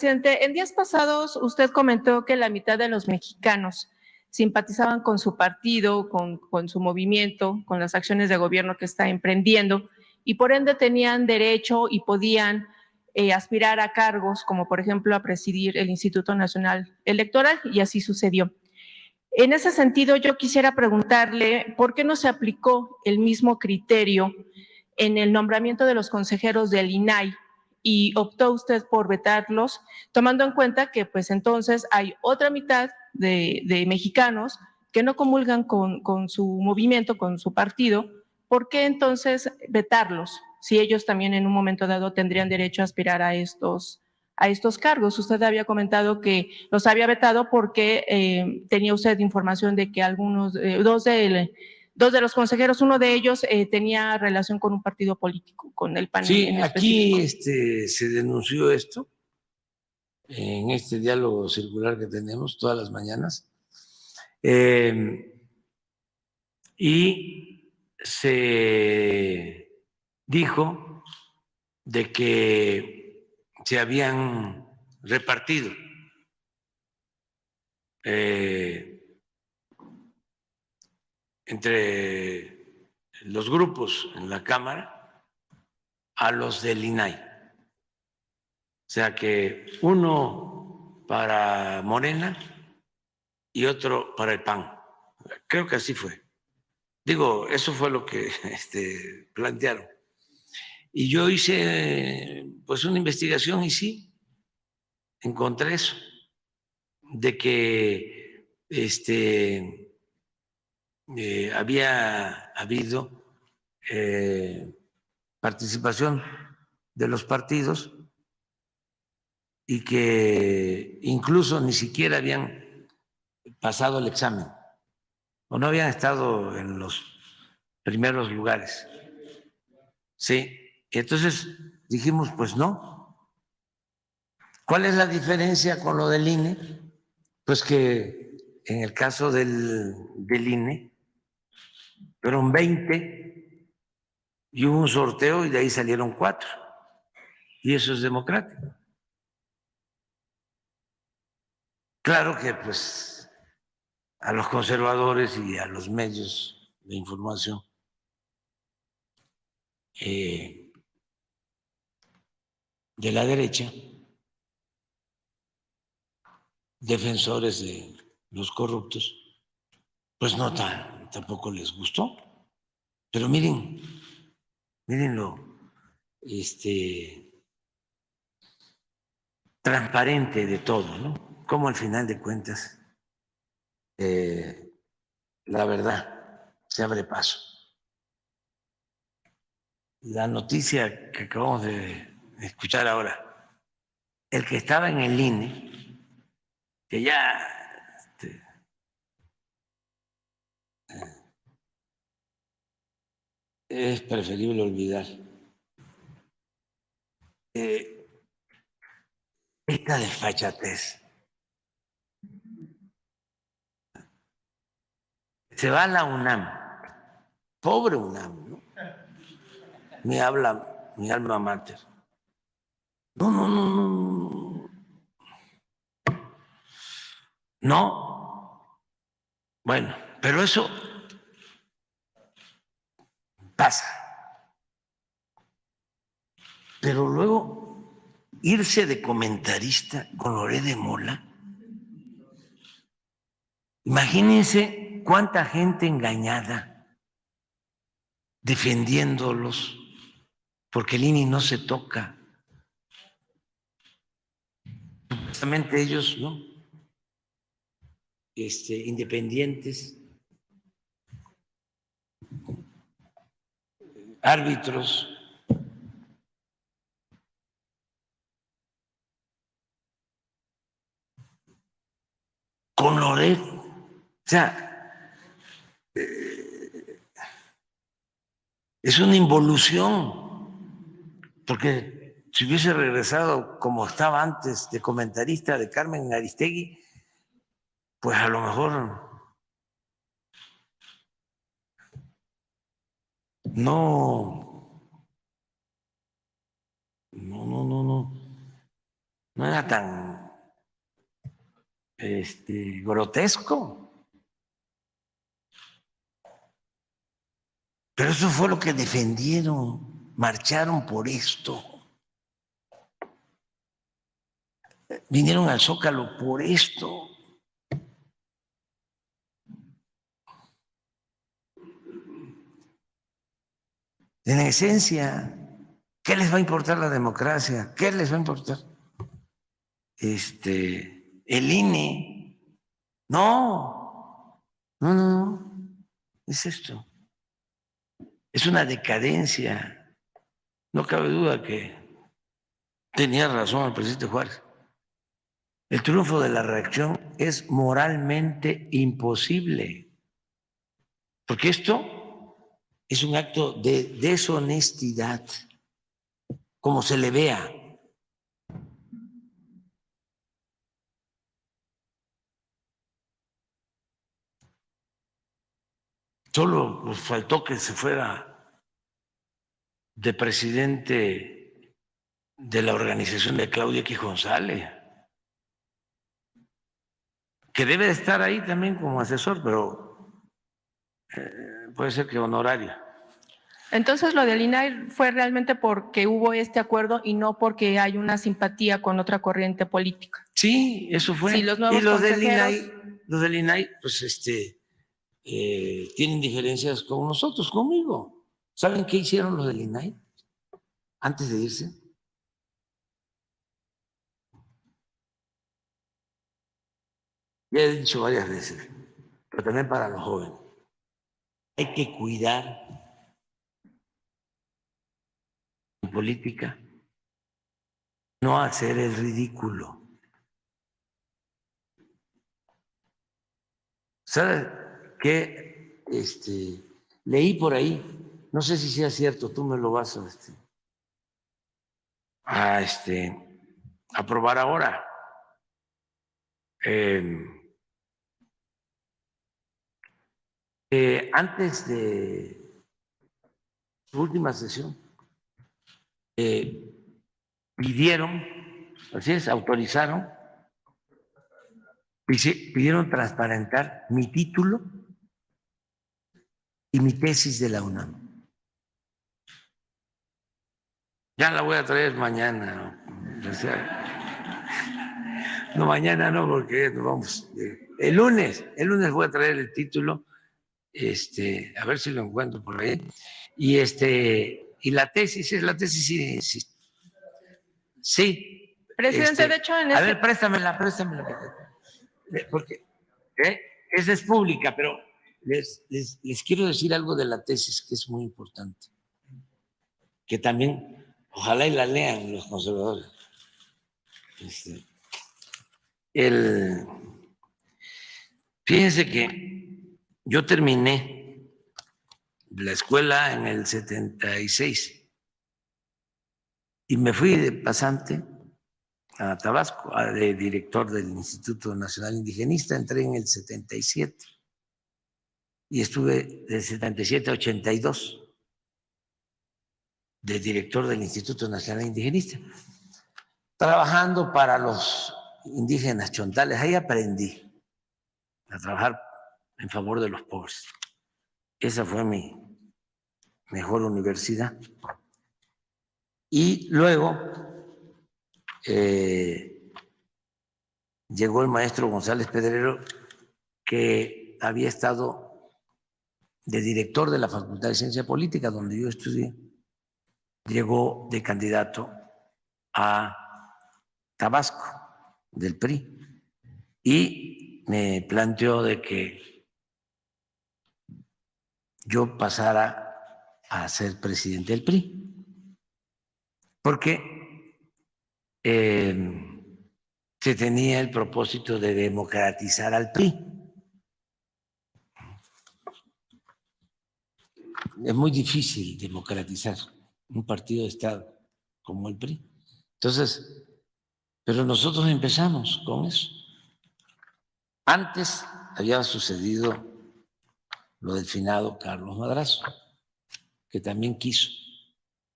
Presidente, en días pasados usted comentó que la mitad de los mexicanos simpatizaban con su partido, con su movimiento, con las acciones de gobierno que está emprendiendo y por ende tenían derecho y podían aspirar a cargos como por ejemplo a presidir el Instituto Nacional Electoral y así sucedió. En ese sentido, yo quisiera preguntarle por qué no se aplicó el mismo criterio en el nombramiento de los consejeros del INAI y optó usted por vetarlos, tomando en cuenta que pues entonces hay otra mitad de mexicanos que no comulgan con su movimiento, con su partido. ¿Por qué entonces vetarlos si ellos también en un momento dado tendrían derecho a aspirar a estos cargos? Usted había comentado que los había vetado porque tenía usted información de que algunos, dos de los consejeros, uno de ellos tenía relación con un partido político, con el PAN Sí, en aquí específico. se denunció esto en este diálogo circular que tenemos todas las mañanas y se dijo de que se habían repartido entre los grupos en la Cámara a los del INAI. O sea que uno para Morena y otro para el PAN. Creo que así fue. Digo, eso fue lo que plantearon. Y yo hice pues una investigación y sí, encontré eso, de que había habido participación de los partidos y que incluso ni siquiera habían pasado el examen o no habían estado en los primeros lugares. Sí, y entonces dijimos, pues no. ¿Cuál es la diferencia con lo del INE? Pues que en el caso del INE fueron 20 y hubo un sorteo y de ahí salieron 4. Y eso es democrático. Claro que pues a los conservadores y a los medios de información de la derecha, defensores de los corruptos, pues no tampoco les gustó. Pero miren lo transparente de todo, ¿no? Cómo al final de cuentas la verdad se abre paso. La noticia que acabamos de escuchar ahora, el que estaba en el INE, que ya es preferible olvidar. Esta desfachatez. Se va a la UNAM, pobre UNAM, ¿no? Me habla mi alma mater. No, no, no, no, no. No. Bueno, pero eso pasa. Pero luego irse de comentarista con Loret de Mola. Imagínense cuánta gente engañada defendiéndolos, porque el INE no se toca. Supuestamente ellos, ¿no? Independientes, árbitros. Con Loret. O sea, es una involución, porque si hubiese regresado como estaba antes de comentarista de Carmen Aristegui, pues a lo mejor no no era tan grotesco. Pero eso fue lo que defendieron, marcharon por esto. Vinieron al Zócalo por esto. En esencia, ¿qué les va a importar la democracia? ¿Qué les va a importar? El INE. No, es esto. Es una decadencia. No cabe duda que tenía razón el presidente Juárez. El triunfo de la reacción es moralmente imposible, porque esto es un acto de deshonestidad, como se le vea. Solo nos faltó que se fuera de presidente de la organización de Claudia X González, que debe de estar ahí también como asesor, pero puede ser que honorario. Entonces, lo del INAI fue realmente porque hubo este acuerdo y no porque hay una simpatía con otra corriente política. Sí, eso fue. Sí, los nuevos y los consejeros... del INAI, pues tienen diferencias con nosotros, conmigo. ¿Saben qué hicieron los del INAI antes de irse? Ya he dicho varias veces, pero también para los jóvenes. Hay que cuidar en política, no hacer el ridículo. ¿Sabes qué? Leí por ahí, no sé si sea cierto, tú me lo vas a aprobar ahora. Antes de su última sesión, pidieron, así es, autorizaron, pidieron transparentar mi título y mi tesis de la UNAM. Ya la voy a traer mañana. O sea, no, mañana no, porque nos vamos. El lunes voy a traer el título, a ver si lo encuentro por ahí. Y la tesis, sí. Sí. Presidente, de hecho, en A ver, préstamela. Porque esa es pública, pero les quiero decir algo de la tesis que es muy importante. Que también, ojalá y la lean los conservadores. Fíjense que yo terminé la escuela en el 76 y me fui de pasante a Tabasco, de director del Instituto Nacional Indigenista, entré en el 77 y estuve de 77 a 82 de director del Instituto Nacional Indigenista, trabajando para los indígenas chontales. Ahí aprendí a trabajar en favor de los pobres. Esa fue mi mejor universidad. Y luego llegó el maestro González Pedrero, que había estado de director de la Facultad de Ciencia Política, donde yo estudié. Llegó de candidato a Tabasco, del PRI, y me planteó de que yo pasara a ser presidente del PRI, porque se tenía el propósito de democratizar al PRI. Es muy difícil democratizar un partido de Estado como el PRI. Entonces, pero nosotros empezamos con eso. Antes había sucedido lo del finado Carlos Madrazo, que también quiso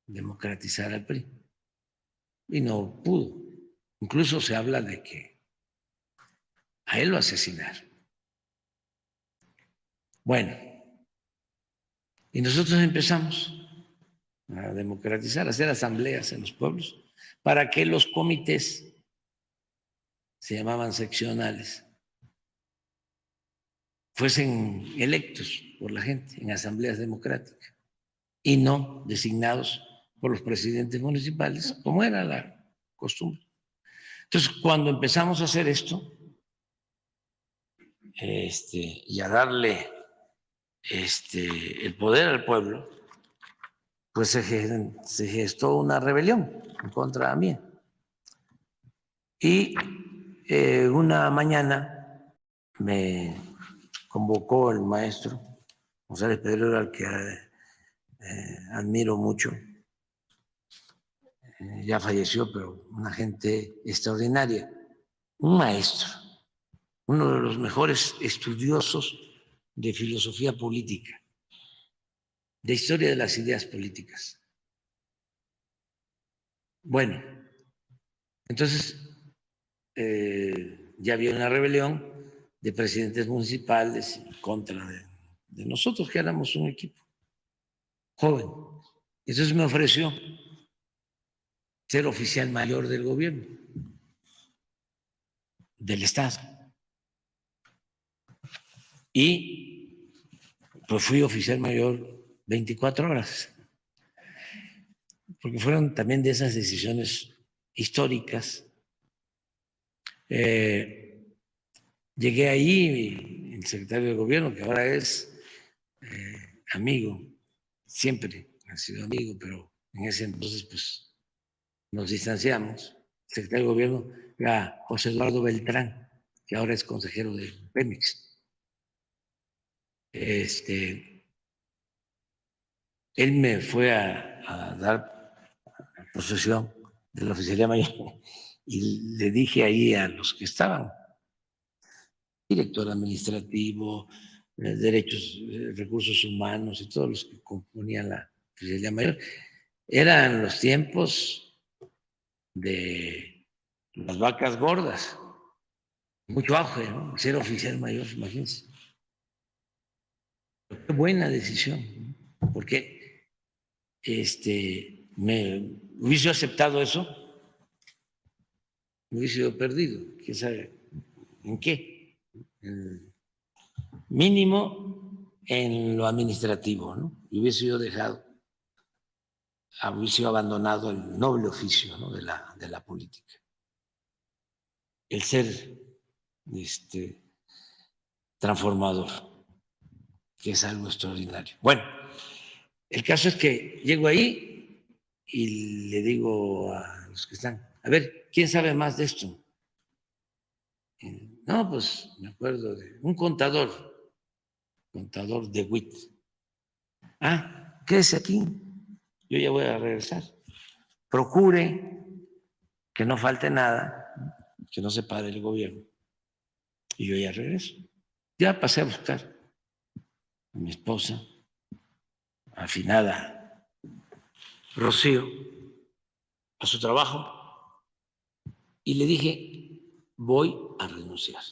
democratizar al PRI y no pudo. Incluso se habla de que a él lo asesinaron. Bueno, y nosotros empezamos a democratizar, a hacer asambleas en los pueblos, para que los comités, se llamaban seccionales, fuesen electos por la gente en asambleas democráticas y no designados por los presidentes municipales, como era la costumbre. Entonces, cuando empezamos a hacer esto, y a darle el poder al pueblo, pues se gestó una rebelión en contra mía. Y una mañana me convocó el maestro González Pedrero, al que admiro mucho. Ya falleció, pero una gente extraordinaria, un maestro, uno de los mejores estudiosos de filosofía política, de historia de las ideas políticas. Bueno, entonces ya había una rebelión de presidentes municipales en contra de nosotros, que éramos un equipo joven. Entonces me ofreció ser oficial mayor del gobierno, del Estado. Y pues fui oficial mayor 24 horas, porque fueron también de esas decisiones históricas. Llegué ahí, el secretario de gobierno, que ahora es amigo, siempre ha sido amigo, pero en ese entonces pues nos distanciamos. El secretario de gobierno era José Eduardo Beltrán, que ahora es consejero de Pemex. Él me fue a dar posesión de la oficialía mayor y le dije ahí a los que estaban, director administrativo, derechos, recursos humanos y todos los que componían la oficialía mayor, eran los tiempos de las vacas gordas, mucho auge, ¿no? Ser oficial mayor, imagínense. Qué buena decisión, ¿no? Porque me hubiese aceptado eso, me hubiese ido perdido, quién sabe en qué. Mínimo en lo administrativo, ¿no? Y hubiese sido dejado, hubiese sido abandonado el noble oficio, ¿no? de la política. El ser transformador, que es algo extraordinario. Bueno, el caso es que llego ahí y le digo a los que están, a ver, ¿quién sabe más de esto? No, pues me acuerdo de un contador de WIT. Ah, quédese aquí, yo ya voy a regresar. Procure que no falte nada, que no se pare el gobierno. Y yo ya regreso. Ya pasé a buscar a mi esposa, afinada Rocío, a su trabajo, y le dije, voy a renunciar.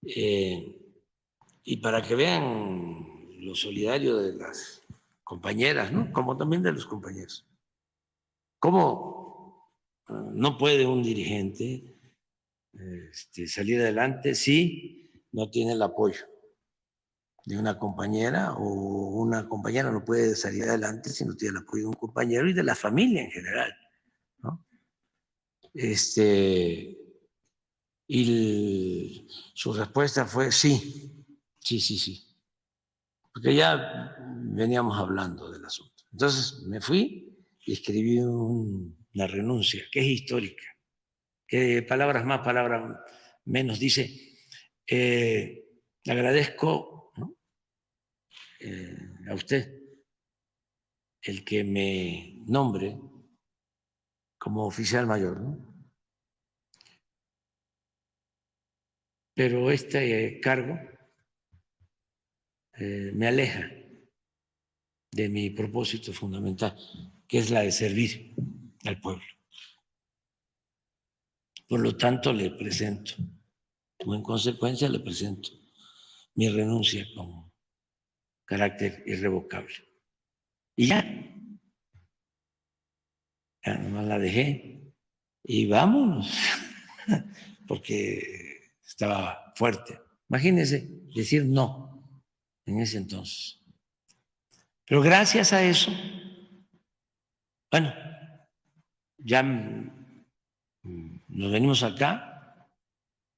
Y para que vean lo solidario de las compañeras, ¿no? Como también de los compañeros. ¿Cómo no puede un dirigente salir adelante si no tiene el apoyo de una compañera, o una compañera no puede salir adelante si no tiene el apoyo de un compañero y de la familia en general, ¿no? Su respuesta fue sí, sí, sí, sí, porque ya veníamos hablando del asunto. Entonces me fui y escribí una renuncia que es histórica, que palabras más, palabras menos dice, agradezco, ¿no? A usted el que me nombre como oficial mayor, ¿no? Pero este cargo me aleja de mi propósito fundamental, que es la de servir al pueblo. Por lo tanto, le presento, o en consecuencia le presento mi renuncia con carácter irrevocable. Y ya nomás la dejé y vámonos, porque estaba fuerte. Imagínense decir no en ese entonces. Pero gracias a eso, bueno, ya nos venimos acá.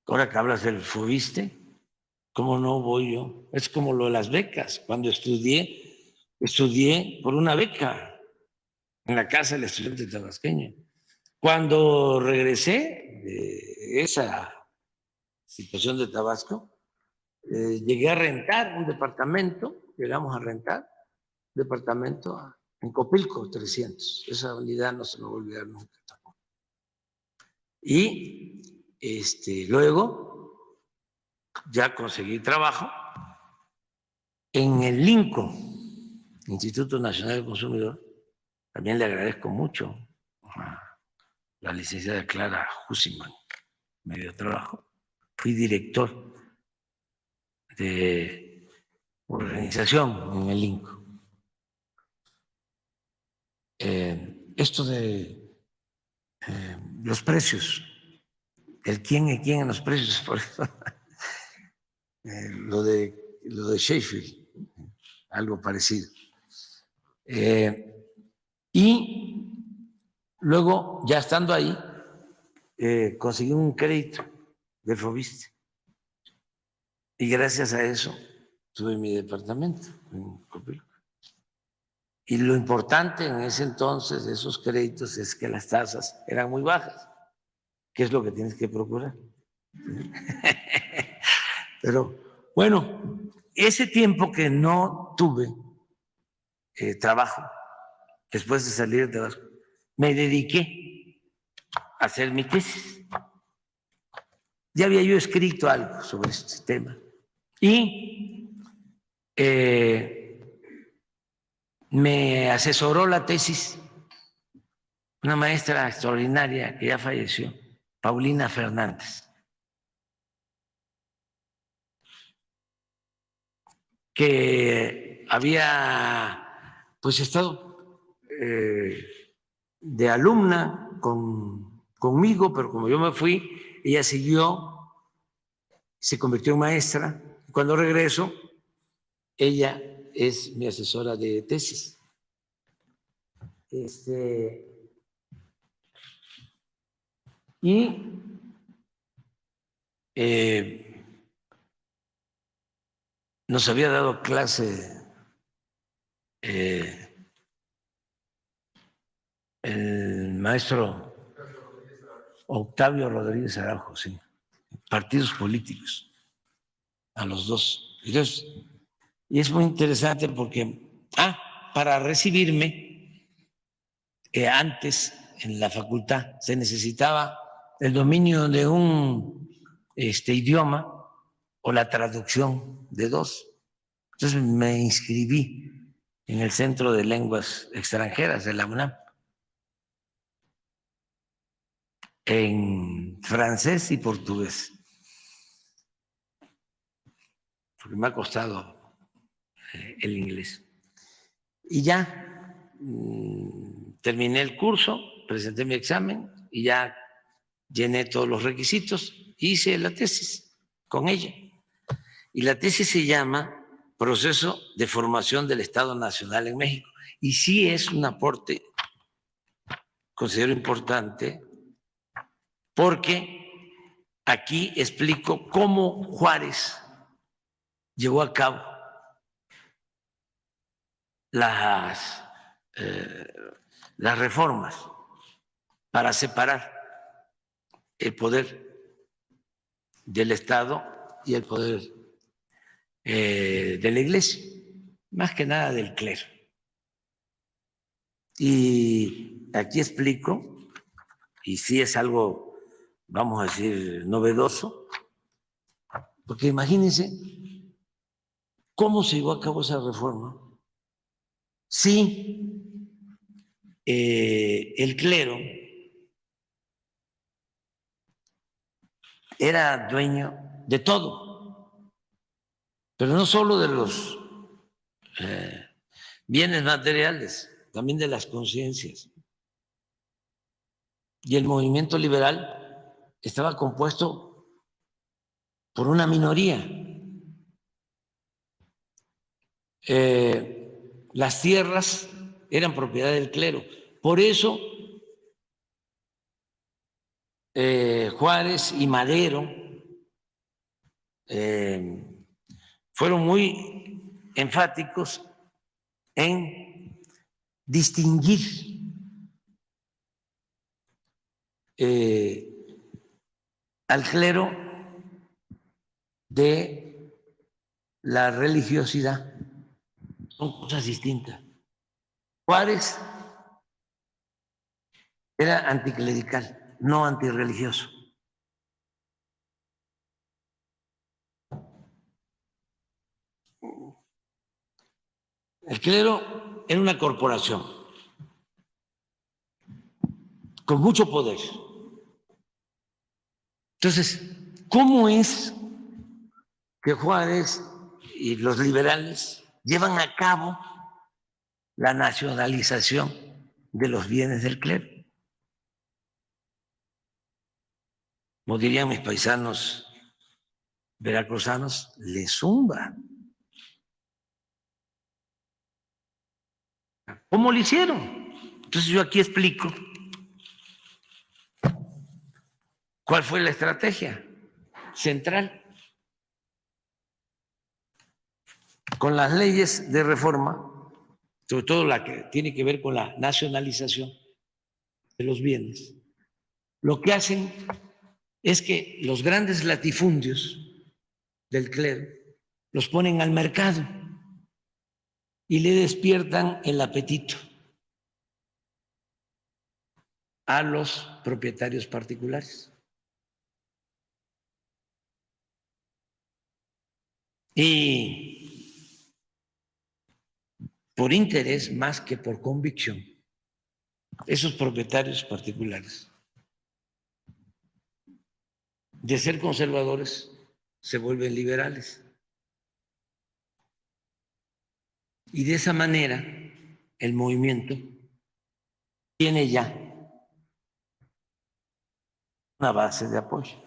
Ahora que hablas del FOBISTE, ¿cómo no voy yo? Es como lo de las becas. Cuando estudié por una beca en la Casa del Estudiante Tabasqueño. Cuando regresé de esa situación de Tabasco, llegué a rentar un departamento, llegamos a rentar un departamento en Copilco, 300. Esa unidad no se me va a olvidar nunca tampoco. Y luego ya conseguí trabajo en el INCO, Instituto Nacional del Consumidor. También le agradezco mucho a la licenciada Clara Husiman, me dio trabajo. Fui director de organización en el INCO. Esto de los precios, el quién es quién en los precios, por eso lo de Sheffield, algo parecido. Y luego, ya estando ahí, conseguí un crédito de FOBISTE. Y gracias a eso tuve mi departamento en Copilco. Y lo importante en ese entonces de esos créditos es que las tasas eran muy bajas, que es lo que tienes que procurar. Pero bueno, ese tiempo que no tuve trabajo, después de salir de Tabasco, me dediqué a hacer mi tesis. Ya había yo escrito algo sobre este tema. Y me asesoró la tesis una maestra extraordinaria que ya falleció, Paulina Fernández, que había pues estado de alumna conmigo, pero como yo me fui, ella siguió, se convirtió en maestra. Cuando regreso, ella es mi asesora de tesis. Y nos había dado clase el maestro Octavio Rodríguez Araujo, sí, partidos políticos, a los dos. Y es muy interesante porque, para recibirme, antes en la facultad se necesitaba el dominio de un idioma o la traducción de dos. Entonces me inscribí en el Centro de Lenguas Extranjeras de la UNAM, en francés y portugués, porque me ha costado el inglés. Y ya terminé el curso, presenté mi examen y ya llené todos los requisitos, hice la tesis con ella. Y la tesis se llama Proceso de Formación del Estado Nacional en México. Y sí es un aporte, considero importante, porque aquí explico cómo Juárez llevó a cabo las reformas para separar el poder del Estado y el poder de la Iglesia, más que nada del clero. Y aquí explico, y sí es algo, vamos a decir, novedoso, porque imagínense cómo se llevó a cabo esa reforma. Sí, el clero era dueño de todo, pero no solo de los bienes materiales, también de las conciencias. Y el movimiento liberal estaba compuesto por una minoría. Las tierras eran propiedad del clero. Por eso Juárez y Madero fueron muy enfáticos en distinguir al clero de la religiosidad. Son cosas distintas. Juárez era anticlerical, no antirreligioso. El clero era una corporación con mucho poder. Entonces, ¿cómo es que Juárez y los liberales llevan a cabo la nacionalización de los bienes del clero? Como dirían mis paisanos veracruzanos, le zumba. ¿Cómo lo hicieron? Entonces yo aquí explico cuál fue la estrategia central. Con las leyes de reforma, sobre todo la que tiene que ver con la nacionalización de los bienes, lo que hacen es que los grandes latifundios del clero los ponen al mercado y le despiertan el apetito a los propietarios particulares. Y por interés más que por convicción, esos propietarios particulares, de ser conservadores, se vuelven liberales. Y de esa manera, el movimiento tiene ya una base de apoyo.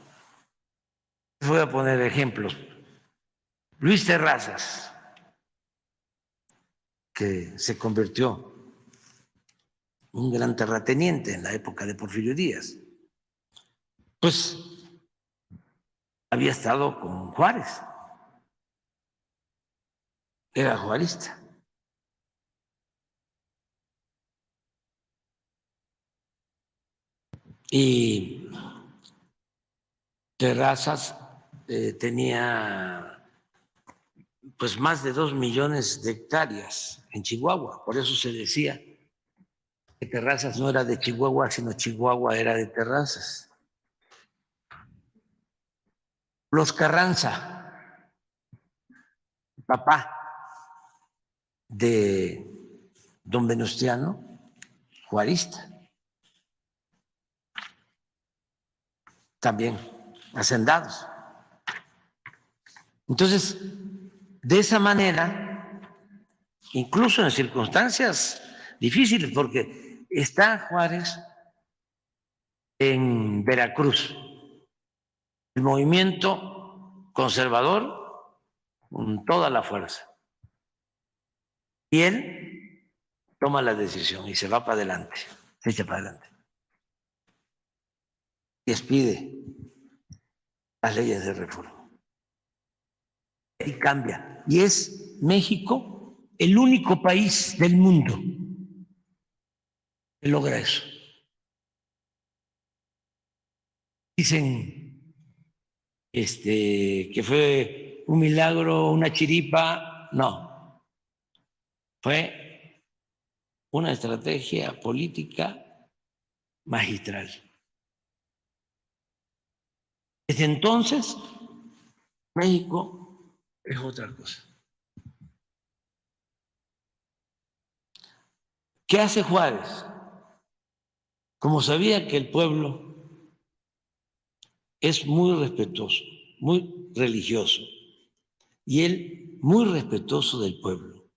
Voy a poner ejemplos. Luis Terrazas, que se convirtió en un gran terrateniente en la época de Porfirio Díaz, pues había estado con Juárez, era juarista. Y Terrazas tenía pues más de 2 millones de hectáreas en Chihuahua, por eso se decía que Terrazas no era de Chihuahua, sino Chihuahua era de Terrazas. Los Carranza, papá de don Venustiano, juarista, también hacendados. Entonces, de esa manera, incluso en circunstancias difíciles, porque está Juárez en Veracruz, el movimiento conservador con toda la fuerza. Y él toma la decisión y se va para adelante, se echa para adelante. Y expide las leyes de reforma. Y cambia. Y es México el único país del mundo que logra eso. Dicen que fue un milagro, una chiripa. No, fue una estrategia política magistral. Desde entonces, México es otra cosa. ¿Qué hace Juárez? Como sabía que el pueblo es muy respetuoso, muy religioso, y él muy respetuoso del pueblo.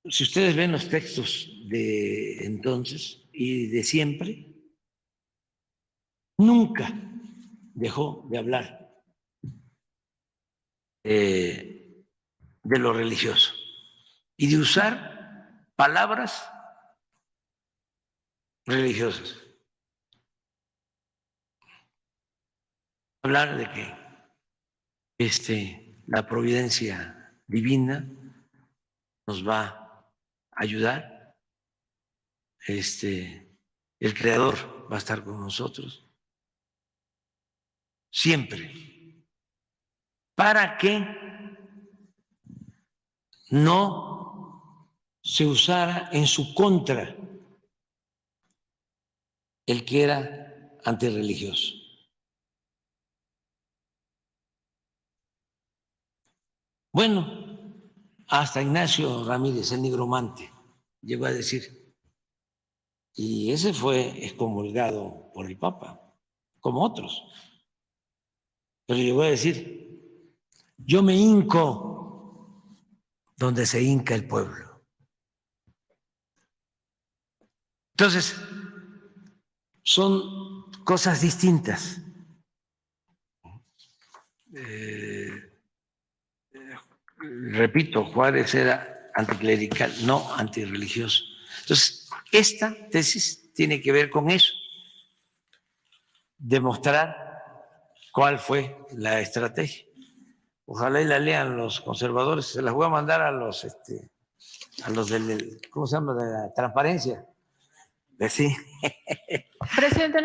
Si ustedes ven los textos de entonces y de siempre, nunca dejó de hablar de lo religioso y de usar palabras religiosas. Hablar de que la providencia divina nos va a ayudar, el Creador va a estar con nosotros siempre, para que no se usara en su contra el que era antirreligioso. Bueno, hasta Ignacio Ramírez, el nigromante, llegó a decir, y ese fue excomulgado por el Papa, como otros, pero llegó a decir, yo me hinco donde se hinca el pueblo. Entonces, son cosas distintas. Repito, Juárez era anticlerical, no antirreligioso. Entonces, esta tesis tiene que ver con eso, demostrar cuál fue la estrategia. Ojalá y la lean los conservadores, se las voy a mandar a los del, ¿cómo se llama?, de la transparencia. Sí. Presidente,